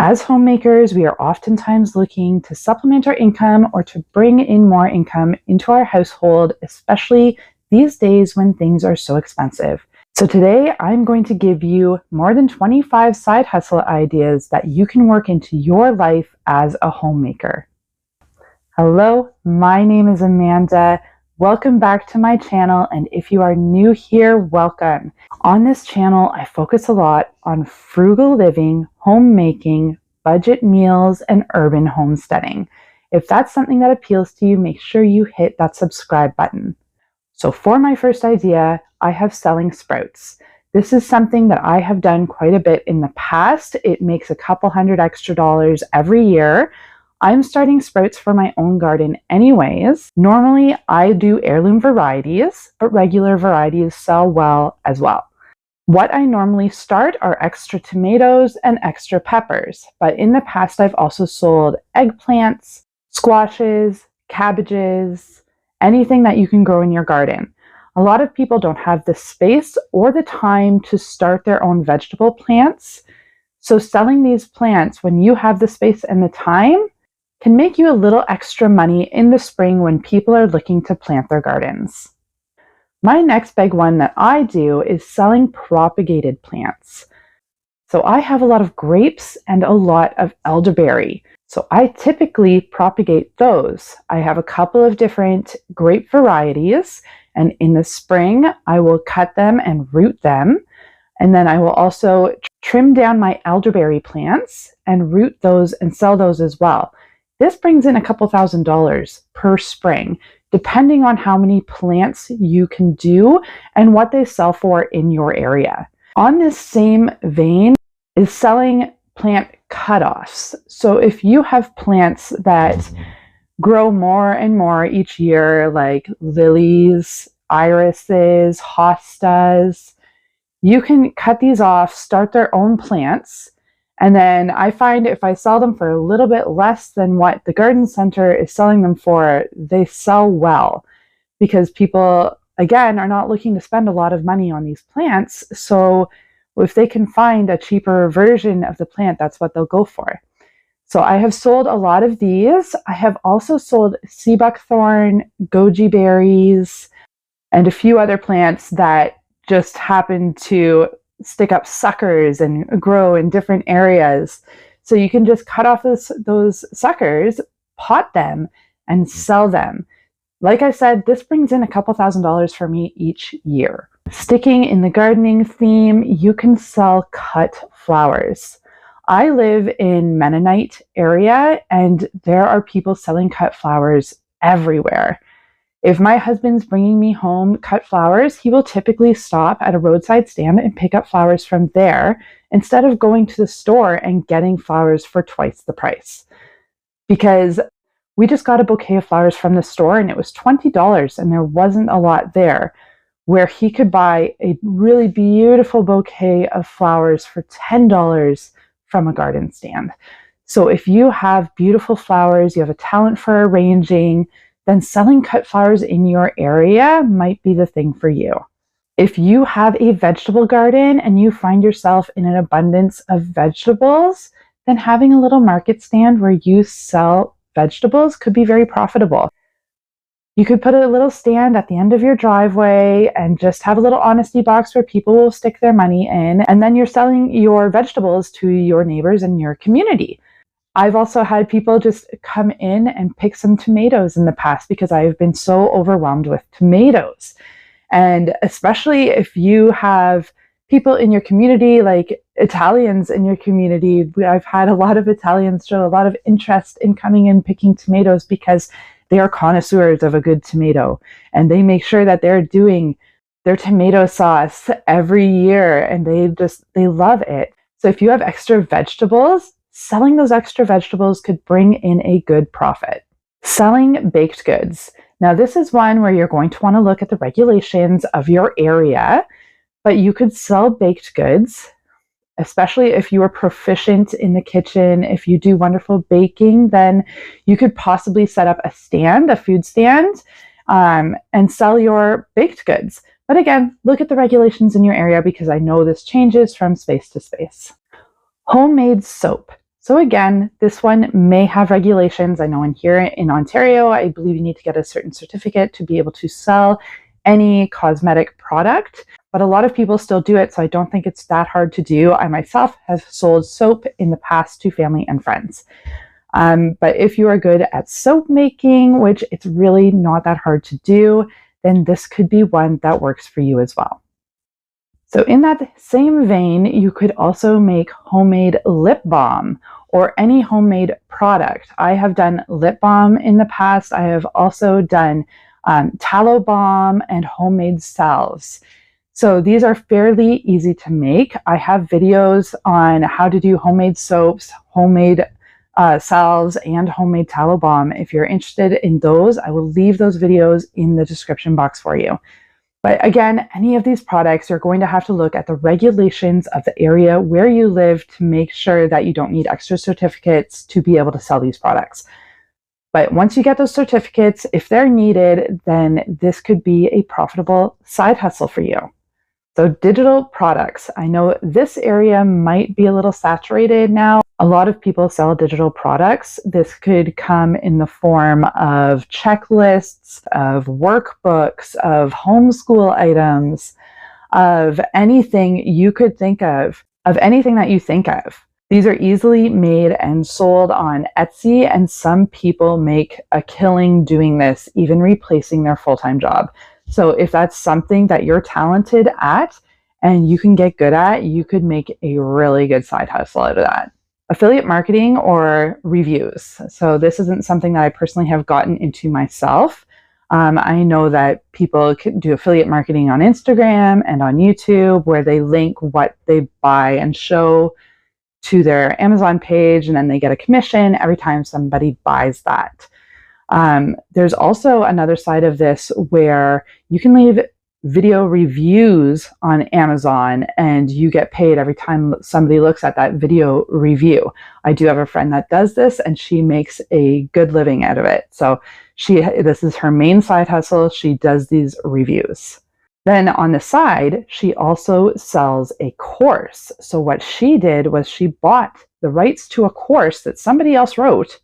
As homemakers, we are oftentimes looking to supplement our income or to bring in more income into our household, especially these days when things are so expensive. So today I'm going to give you more than 25 side hustle ideas that you can work into your life as a homemaker. Hello, my name is Amanda. Welcome back to my channel, and if you are new here, welcome. On this channel, I focus a lot on frugal living, homemaking, budget meals, and urban homesteading. If that's something that appeals to you, make sure you hit that subscribe button. So for my first idea, I have selling sprouts. This is something that I have done quite a bit in the past. It makes a couple $100 extra every year. I'm starting sprouts for my own garden anyways. Normally, I do heirloom varieties, but regular varieties sell well as well. What I normally start are extra tomatoes and extra peppers, but in the past, I've also sold eggplants, squashes, cabbages, anything that you can grow in your garden. A lot of people don't have the space or the time to start their own vegetable plants, so selling these plants when you have the space and the time can make you a little extra money in the spring when people are looking to plant their gardens. My next big one that I do is selling propagated plants. So I have a lot of grapes and a lot of elderberry. So I typically propagate those. I have a couple of different grape varieties, and in the spring, I will cut them and root them. And then I will also trim down my elderberry plants and root those and sell those as well. This brings in a couple $1,000s per spring, depending on how many plants you can do and what they sell for in your area. On this same vein is selling plant cutoffs. So if you have plants that grow more and more each year, like lilies, irises, hostas, you can cut these off, start their own plants. And then I find if I sell them for a little bit less than what the garden center is selling them for, they sell well because people, again, are not looking to spend a lot of money on these plants. So if they can find a cheaper version of the plant, that's what they'll go for. So I have sold a lot of these. I have also sold sea buckthorn, goji berries, and a few other plants that just happen to stick up suckers and grow in different areas. So you can just cut off those suckers, pot them, and sell them. Like I said, this brings in a couple $1,000s for me each year. Sticking in the gardening theme, you can sell cut flowers. I live in Mennonite area, and there are people selling cut flowers everywhere. If my husband's bringing me home cut flowers, he will typically stop at a roadside stand and pick up flowers from there instead of going to the store and getting flowers for twice the price. Because we just got a bouquet of flowers from the store and it was $20 and there wasn't a lot there, where he could buy a really beautiful bouquet of flowers for $10 from a garden stand. So if you have beautiful flowers, you have a talent for arranging, then selling cut flowers in your area might be the thing for you. If you have a vegetable garden and you find yourself in an abundance of vegetables, then having a little market stand where you sell vegetables could be very profitable. You could put a little stand at the end of your driveway and just have a little honesty box where people will stick their money in, and then you're selling your vegetables to your neighbors and your community. I've also had people just come in and pick some tomatoes in the past because I've been so overwhelmed with tomatoes. And especially if you have people in your community, like Italians in your community, I've had a lot of Italians show a lot of interest in coming in picking tomatoes because they are connoisseurs of a good tomato. And they make sure that they're doing their tomato sauce every year and they love it. So if you have extra vegetables, selling those extra vegetables could bring in a good profit. Selling baked goods. Now, this is one where you're going to want to look at the regulations of your area, but you could sell baked goods, especially if you are proficient in the kitchen. If you do wonderful baking, then you could possibly set up a stand, a food stand, and sell your baked goods. But again, look at the regulations in your area because I know this changes from space to space. Homemade soap. So again, this one may have regulations. I know here in Ontario, I believe you need to get a certain certificate to be able to sell any cosmetic product, but a lot of people still do it, so I don't think it's that hard to do. I myself have sold soap in the past to family and friends. But if you are good at soap making, which it's really not that hard to do, then this could be one that works for you as well. So in that same vein, you could also make homemade lip balm or any homemade product. I have done lip balm in the past. I have also done tallow balm and homemade salves. So these are fairly easy to make. I have videos on how to do homemade soaps, homemade salves, and homemade tallow balm. If you're interested in those, I will leave those videos in the description box for you. But again, any of these products, you're going to have to look at the regulations of the area where you live to make sure that you don't need extra certificates to be able to sell these products. But once you get those certificates, if they're needed, then this could be a profitable side hustle for you. So digital products. I know this area might be a little saturated now. A lot of people sell digital products. This could come in the form of checklists, of workbooks, of homeschool items, of anything you could think of anything that you think of. These are easily made and sold on Etsy, and some people make a killing doing this, even replacing their full-time job. So if that's something that you're talented at and you can get good at, you could make a really good side hustle out of that. Affiliate marketing or reviews. So this isn't something that I personally have gotten into myself. I know that people can do affiliate marketing on Instagram and on YouTube where they link what they buy and show to their Amazon page, and then they get a commission every time somebody buys that. There's also another side of this where you can leave video reviews on Amazon and you get paid every time somebody looks at that video review. I do have a friend that does this and she makes a good living out of it. So this is her main side hustle. She does these reviews. Then on the side, she also sells a course. So what she did was she bought the rights to a course that somebody else wrote,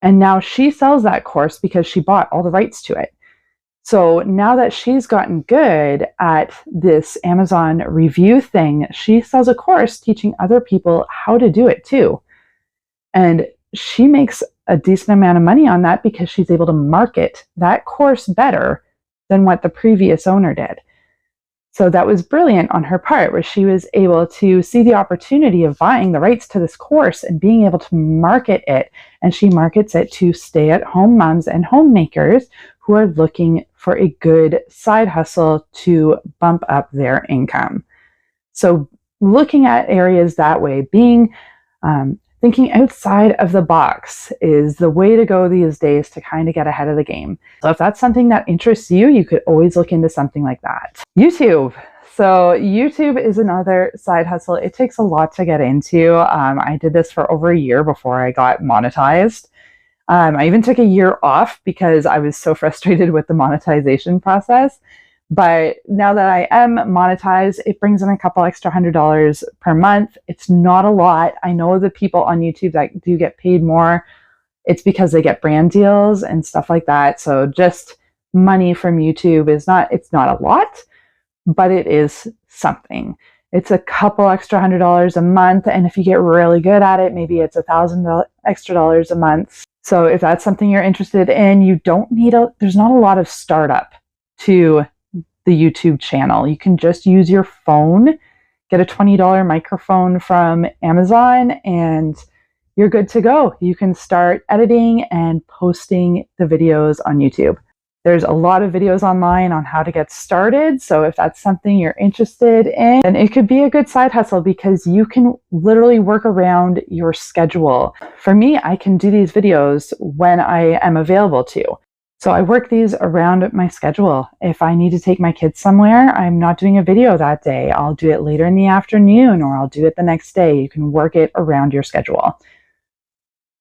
and now she sells that course because she bought all the rights to it. So now that she's gotten good at this Amazon review thing, she sells a course teaching other people how to do it too. And she makes a decent amount of money on that because she's able to market that course better than what the previous owner did. So that was brilliant on her part, where she was able to see the opportunity of buying the rights to this course and being able to market it. And she markets it to stay-at-home moms and homemakers who are looking for a good side hustle to bump up their income. So looking at areas that way, thinking outside of the box is the way to go these days to kind of get ahead of the game. So if that's something that interests you, you could always look into something like that. YouTube. So YouTube is another side hustle. It takes a lot to get into. I did this for over a year before I got monetized. I even took a year off because I was so frustrated with the monetization process. But now that I am monetized, it brings in a couple extra $100 per month. It's not a lot. I know the people on YouTube that do get paid more, it's because they get brand deals and stuff like that. So just money from YouTube it's not a lot, but it is something. It's a couple extra $100 a month. And if you get really good at it, maybe it's $1,000 extra dollars a month. So if that's something you're interested in, there's not a lot of startup to the YouTube channel. You can just use your phone, get a $20 microphone from Amazon, and you're good to go. You can start editing and posting the videos on YouTube. There's a lot of videos online on how to get started. So if that's something you're interested in, then it could be a good side hustle because you can literally work around your schedule. For me, I can do these videos when I am available to. So I work these around my schedule. If I need to take my kids somewhere, I'm not doing a video that day. I'll do it later in the afternoon or I'll do it the next day. You can work it around your schedule.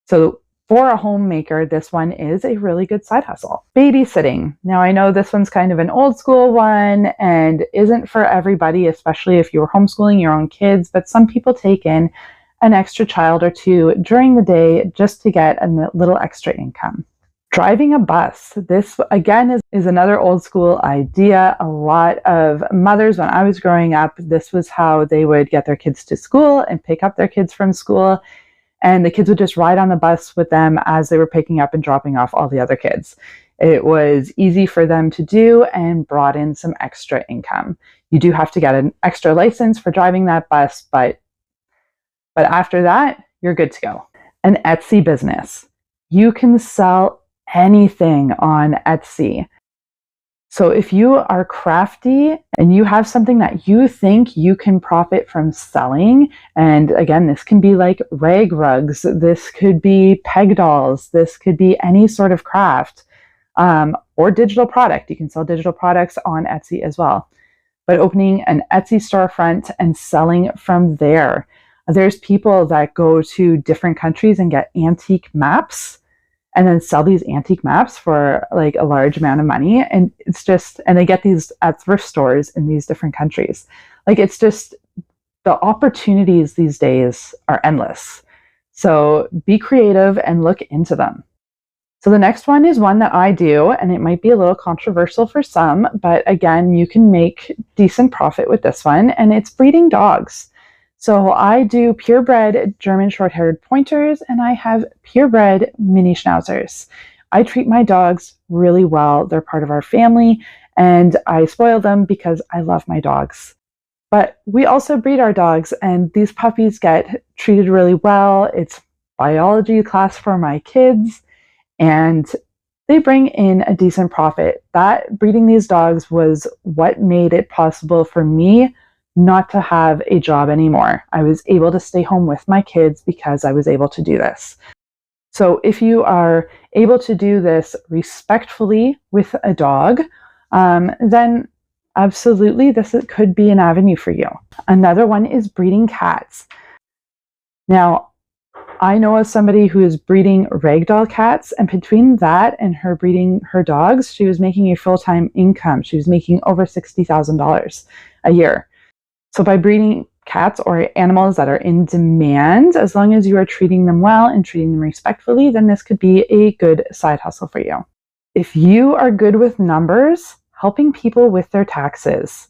So for a homemaker, this one is a really good side hustle. Babysitting. Now I know this one's kind of an old school one and isn't for everybody, especially if you're homeschooling your own kids, but some people take in an extra child or two during the day just to get a little extra income. Driving a bus. This, again, is another old school idea. A lot of mothers, when I was growing up, this was how they would get their kids to school and pick up their kids from school. And the kids would just ride on the bus with them as they were picking up and dropping off all the other kids. It was easy for them to do and brought in some extra income. You do have to get an extra license for driving that bus, but after that, you're good to go. An Etsy business. You can sell anything on Etsy. So if you are crafty and you have something that you think you can profit from selling, and again, this can be like rag rugs, this could be peg dolls, this could be any sort of craft, or digital product. You can sell digital products on Etsy as well. But opening an Etsy storefront and selling from there. There's people that go to different countries and get antique maps and then sell these antique maps for like a large amount of money. And it's just, and they get these at thrift stores in these different countries. Like, it's just, the opportunities these days are endless. So be creative and look into them. So the next one is one that I do, and it might be a little controversial for some, but again, you can make decent profit with this one, and it's breeding dogs. So I do purebred German short-haired pointers, and I have purebred mini schnauzers. I treat my dogs really well. They're part of our family, and I spoil them because I love my dogs. But we also breed our dogs, and these puppies get treated really well. It's biology class for my kids, and they bring in a decent profit. That breeding these dogs was what made it possible for me not to have a job anymore. I was able to stay home with my kids because I was able to do this. So if you are able to do this respectfully with a dog, then absolutely this could be an avenue for you. Another one is breeding cats. Now, I know of somebody who is breeding ragdoll cats, and between that and her breeding her dogs, she was making a full-time income. She was making over $60,000 a year. So by breeding cats or animals that are in demand, as long as you are treating them well and treating them respectfully, then this could be a good side hustle for you. If you are good with numbers, helping people with their taxes.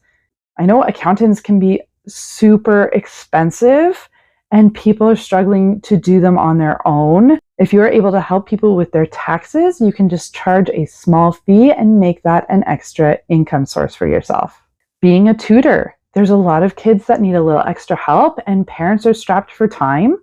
I know accountants can be super expensive and people are struggling to do them on their own. If you're able to help people with their taxes, you can just charge a small fee and make that an extra income source for yourself. Being a tutor. There's a lot of kids that need a little extra help and parents are strapped for time.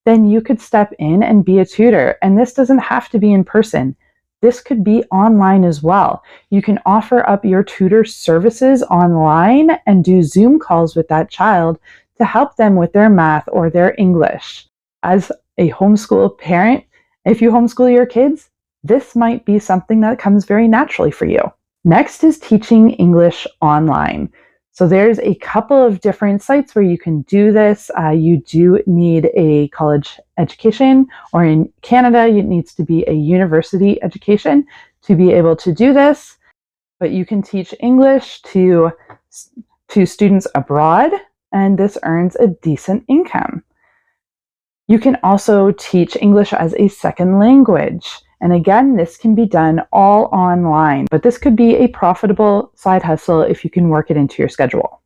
Then you could step in and be a tutor. And this doesn't have to be in person. This could be online as well. You can offer up your tutor services online and do Zoom calls with that child to help them with their math or their English. As a homeschool parent, if you homeschool your kids, this might be something that comes very naturally for you. Next is teaching English online. So there's a couple of different sites where you can do this. You do need a college education, or in Canada, it needs to be a university education to be able to do this. But you can teach English to students abroad, and this earns a decent income. You can also teach English as a second language. And again, this can be done all online, but this could be a profitable side hustle if you can work it into your schedule.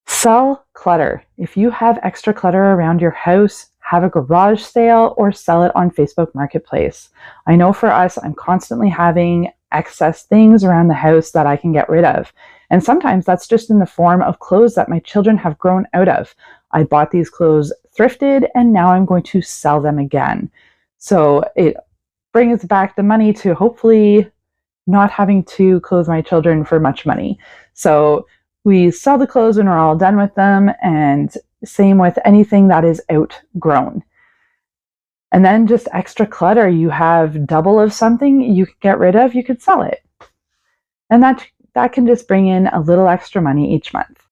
Sell clutter. If you have extra clutter around your house, have a garage sale or sell it on Facebook Marketplace. I know for us, I'm constantly having excess things around the house that I can get rid of. And sometimes that's just in the form of clothes that my children have grown out of. I bought these clothes thrifted and now I'm going to sell them again. So it brings back the money to hopefully not having to clothe my children for much money. So we sell the clothes when we're all done with them, and same with anything that is outgrown. And then just extra clutter. You have double of something you could get rid of, you could sell it. And that can just bring in a little extra money each month.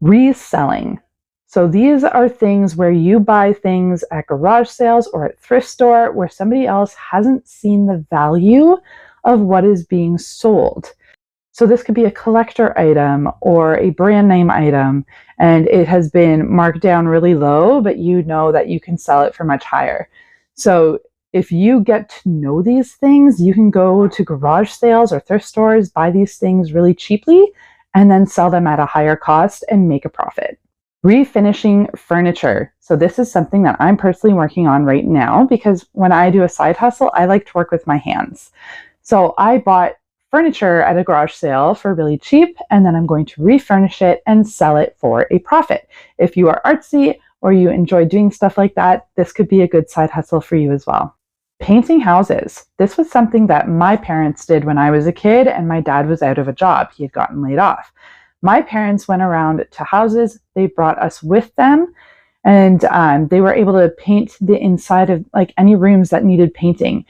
Reselling. So these are things where you buy things at garage sales or at thrift store where somebody else hasn't seen the value of what is being sold. So this could be a collector item or a brand name item, and it has been marked down really low, but you know that you can sell it for much higher. So if you get to know these things, you can go to garage sales or thrift stores, buy these things really cheaply, and then sell them at a higher cost and make a profit. Refinishing furniture. So this is something that I'm personally working on right now because when I do a side hustle, I like to work with my hands. So I bought furniture at a garage sale for really cheap, and then I'm going to refurnish it and sell it for a profit. If you are artsy or you enjoy doing stuff like that, this could be a good side hustle for you as well. Painting houses. This was something that my parents did when I was a kid and my dad was out of a job. He had gotten laid off. My parents went around to houses, they brought us with them, and they were able to paint the inside of like any rooms that needed painting.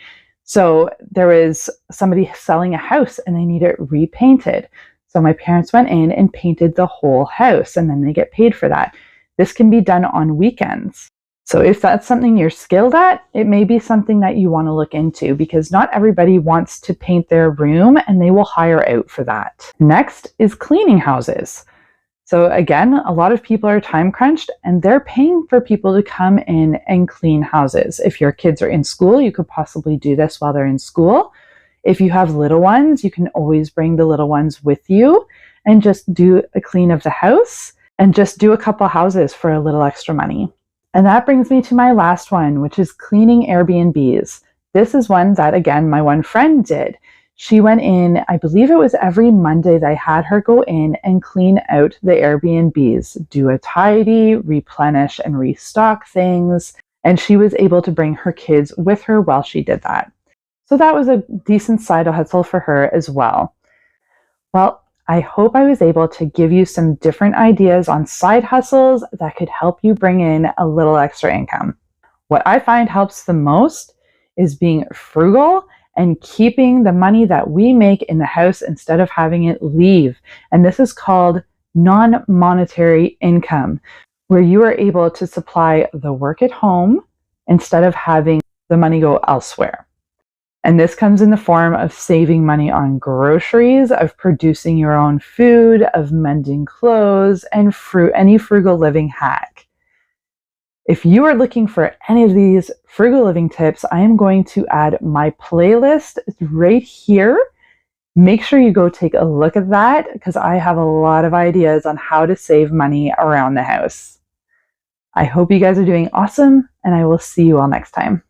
So there was somebody selling a house and they need it repainted. So my parents went in and painted the whole house, and then they get paid for that. This can be done on weekends. So if that's something you're skilled at, it may be something that you want to look into because not everybody wants to paint their room and they will hire out for that. Next is cleaning houses. So again, a lot of people are time crunched and they're paying for people to come in and clean houses. If your kids are in school, you could possibly do this while they're in school. If you have little ones, you can always bring the little ones with you and just do a clean of the house and just do a couple houses for a little extra money. And that brings me to my last one, which is cleaning Airbnbs. This is one that, again, my one friend did. She went in, I believe it was every Monday they had her go in and clean out the Airbnbs, do a tidy, replenish and restock things. And she was able to bring her kids with her while she did that. So that was a decent side hustle for her as well. Well, I hope I was able to give you some different ideas on side hustles that could help you bring in a little extra income. What I find helps the most is being frugal and keeping the money that we make in the house instead of having it leave. And this is called non-monetary income, where you are able to supply the work at home instead of having the money go elsewhere. And this comes in the form of saving money on groceries, of producing your own food, of mending clothes, and any frugal living hack. If you are looking for any of these frugal living tips, I am going to add my playlist right here. Make sure you go take a look at that because I have a lot of ideas on how to save money around the house. I hope you guys are doing awesome, and I will see you all next time.